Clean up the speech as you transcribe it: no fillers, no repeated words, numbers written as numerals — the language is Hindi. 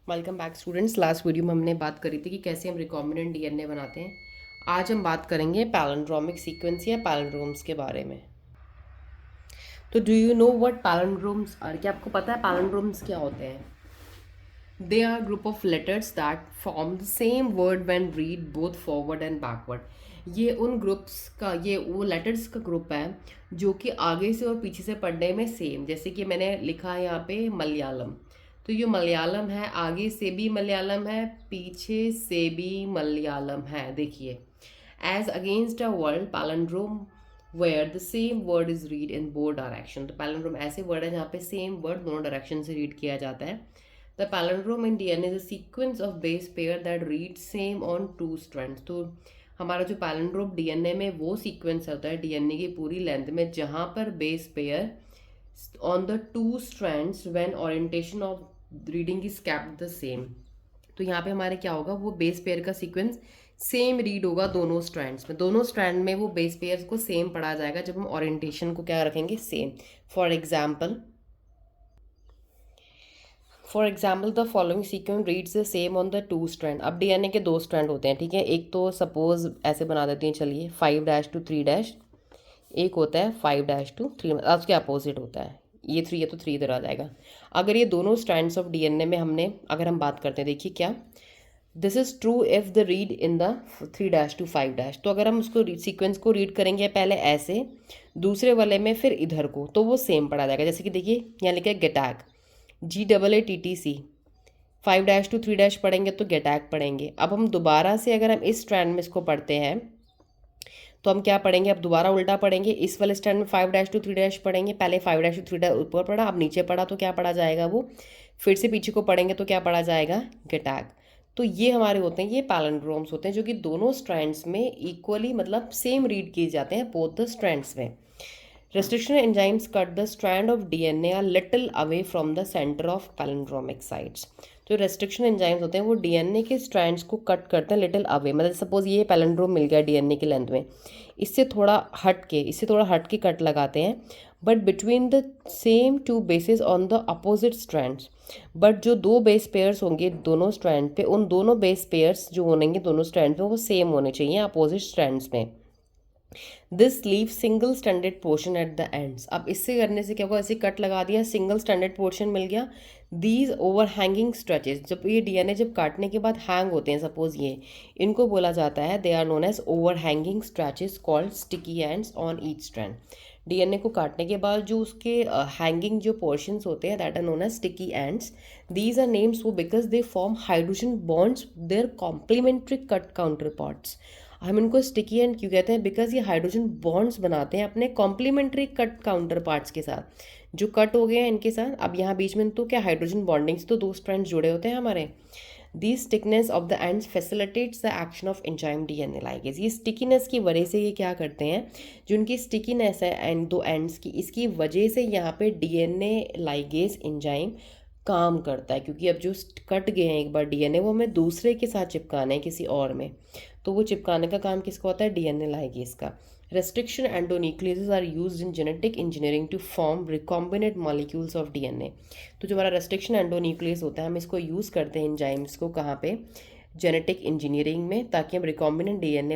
Welcome back students. Last video में हमने बात करी थी कि कैसे हम रिकॉम्बिनेंट डीएनए बनाते हैं। आज हम बात करेंगे पैलिंड्रोमिक सीक्वेंस या पैलिंड्रोम्स के बारे में। तो do you know what palindromes are? क्या आपको पता है पैलिंड्रोम्स क्या होते हैं? They are group of letters that form the same word when read both forward and backward. ये उन ग्रुप्स का, ये वो लेटर्स का ग्रुप है जो कि आगे से और पीछे से पढ़ने में सेम। जैसे कि मैंने लिखा है यहाँ पे मलयालम, तो ये मलयालम है, आगे से भी मलयालम है, पीछे से भी मलयालम है। देखिए, as against a world palindrome where the same word is read in both direction. तो पैलिंड्रोम ऐसे वर्ड है जहाँ पे सेम वर्ड दोनों डायरेक्शन से रीड किया जाता है। The palindrome in DNA is a sequence of base pair that read same on two strands. तो हमारा जो पैलिंड्रोम डीएनए में वो सीक्वेंस होता है डीएनए की पूरी लेंथ में जहाँ पर base pair on the two strands when orientation of reading is kept the same. तो यहाँ पे हमारे क्या होगा, वो बेस पेयर का सीक्वेंस सेम रीड होगा दोनों स्ट्रैंड्स में। दोनों स्ट्रैंड में वो बेस पेयर्स को सेम पढ़ा जाएगा जब हम ओरिएंटेशन को क्या रखेंगे, same. For example the following sequence reads the same on the two strand. अब डीएनए के दो स्ट्रैंड होते हैं, ठीक है। एक तो सपोज ऐसे बना देते हैं, चलिए 5' to 3'। एक होता है 5' to 3, उसके अपोजिट होता है। ये 3 है तो 3 इधर आ जाएगा। अगर ये दोनों स्ट्रैंड्स ऑफ डीएनए में हमने, अगर हम बात करते हैं, देखिए क्या, this is true if the read in the 3' to 5'। तो अगर हम उसको सीक्वेंस को रीड करेंगे पहले ऐसे, दूसरे वाले में फिर इधर को, तो वो सेम पढ़ा जाएगा। जैसे कि देखिए यहाँ लिखा है गेटैक, GAATTC। 5' to 3' पढ़ेंगे तो गेटैक पढ़ेंगे। अब हम दोबारा से अगर हम इस स्ट्रैंड में इसको पढ़ते हैं तो हम क्या पढ़ेंगे, अब दोबारा उल्टा पढ़ेंगे। इस वाले स्टैंड में 5' to 3' पढ़ेंगे, पहले 5' to 3' ऊपर पढ़ा, अब नीचे पढ़ा, तो क्या पढ़ा जाएगा, वो फिर से पीछे को पढ़ेंगे तो क्या पढ़ा जाएगा, गेटैग। तो ये हमारे होते हैं, ये पैलिंड्रोम्स होते हैं जो कि दोनों स्ट्रैंड्स में इक्वली, मतलब सेम रीड किए जाते हैं बोथ द स्ट्रैंड्स में। Restriction enzymes cut the strand of DNA a little away from the center of palindromic sites। जो रेस्ट्रिक्शन एंजाइम्स होते हैं वो डीएनए के स्ट्रैंड्स को कट करते हैं लिटिल अवे। मतलब सपोज ये पैलिंड्रोम मिल गया डीएनए की लेंथ में, इससे थोड़ा हट के कट लगाते हैं, but between the same two bases on the opposite strands. But जो दो बेस पेयर्स होंगे दोनों स्ट्रैंड पे, उन दोनों बेस पेयर्स जो होंगे दोनों स्ट्रैंड पे वो सेम होने चाहिए अपोजिट स्ट्रैंड्स में। This leave single standard portion at the ends. अब इससे करने से क्या होगा, ऐसे कट लगा दिया, सिंगल स्टैंडर्ड पोर्शन मिल गया। दीज ओवर हैंगिंग स्ट्रेचेस, जब ये डीएनए जब काटने के बाद हैंग होते हैं, सपोज ये, इनको बोला जाता है, they are known as overhanging stretches called sticky ends on each strand. DNA को काटने के बाद जो उसके हैंगिंग जो पोर्शंस होते हैं that are known as sticky ends. These are names वो because they form hydrogen bonds their complementary cut counterparts. हम इनको स्टिकी एंड क्यों कहते हैं, बिकॉज ये हाइड्रोजन बॉन्ड्स बनाते हैं अपने कॉम्प्लीमेंट्री कट काउंटर पार्ट्स के साथ, जो कट हो गए हैं इनके साथ। अब यहाँ बीच में तो क्या हाइड्रोजन बॉन्डिंग से तो दो स्ट्रैंड्स जुड़े होते हैं हमारे। The stickiness of the ends facilitates the action of enzyme DNA ligase. ये स्टिकीनेस की वजह से ये क्या करते हैं, जो उनकी स्टिकीनेस है एंड दो एंड्स की, इसकी वजह से यहाँ पे डीएनए लाइगेज एंजाइम काम करता है। क्योंकि अब जो कट गए हैं एक बार डीएनए, वो हमें दूसरे के साथ चिपकाना है किसी और में, तो वो चिपकाने का काम किसका होता है, डीएनए लाइगेज का। Restriction endonucleases are used in genetic engineering to form recombinant molecules of DNA. तो जो हमारा रेस्ट्रिक्शन एंडोन्यूक्लियस होता है, हम इसको यूज़ करते हैं एंजाइम्स को, कहाँ पे, जेनेटिक इंजीनियरिंग में, ताकि हम रिकॉम्बिनेंट डीएनए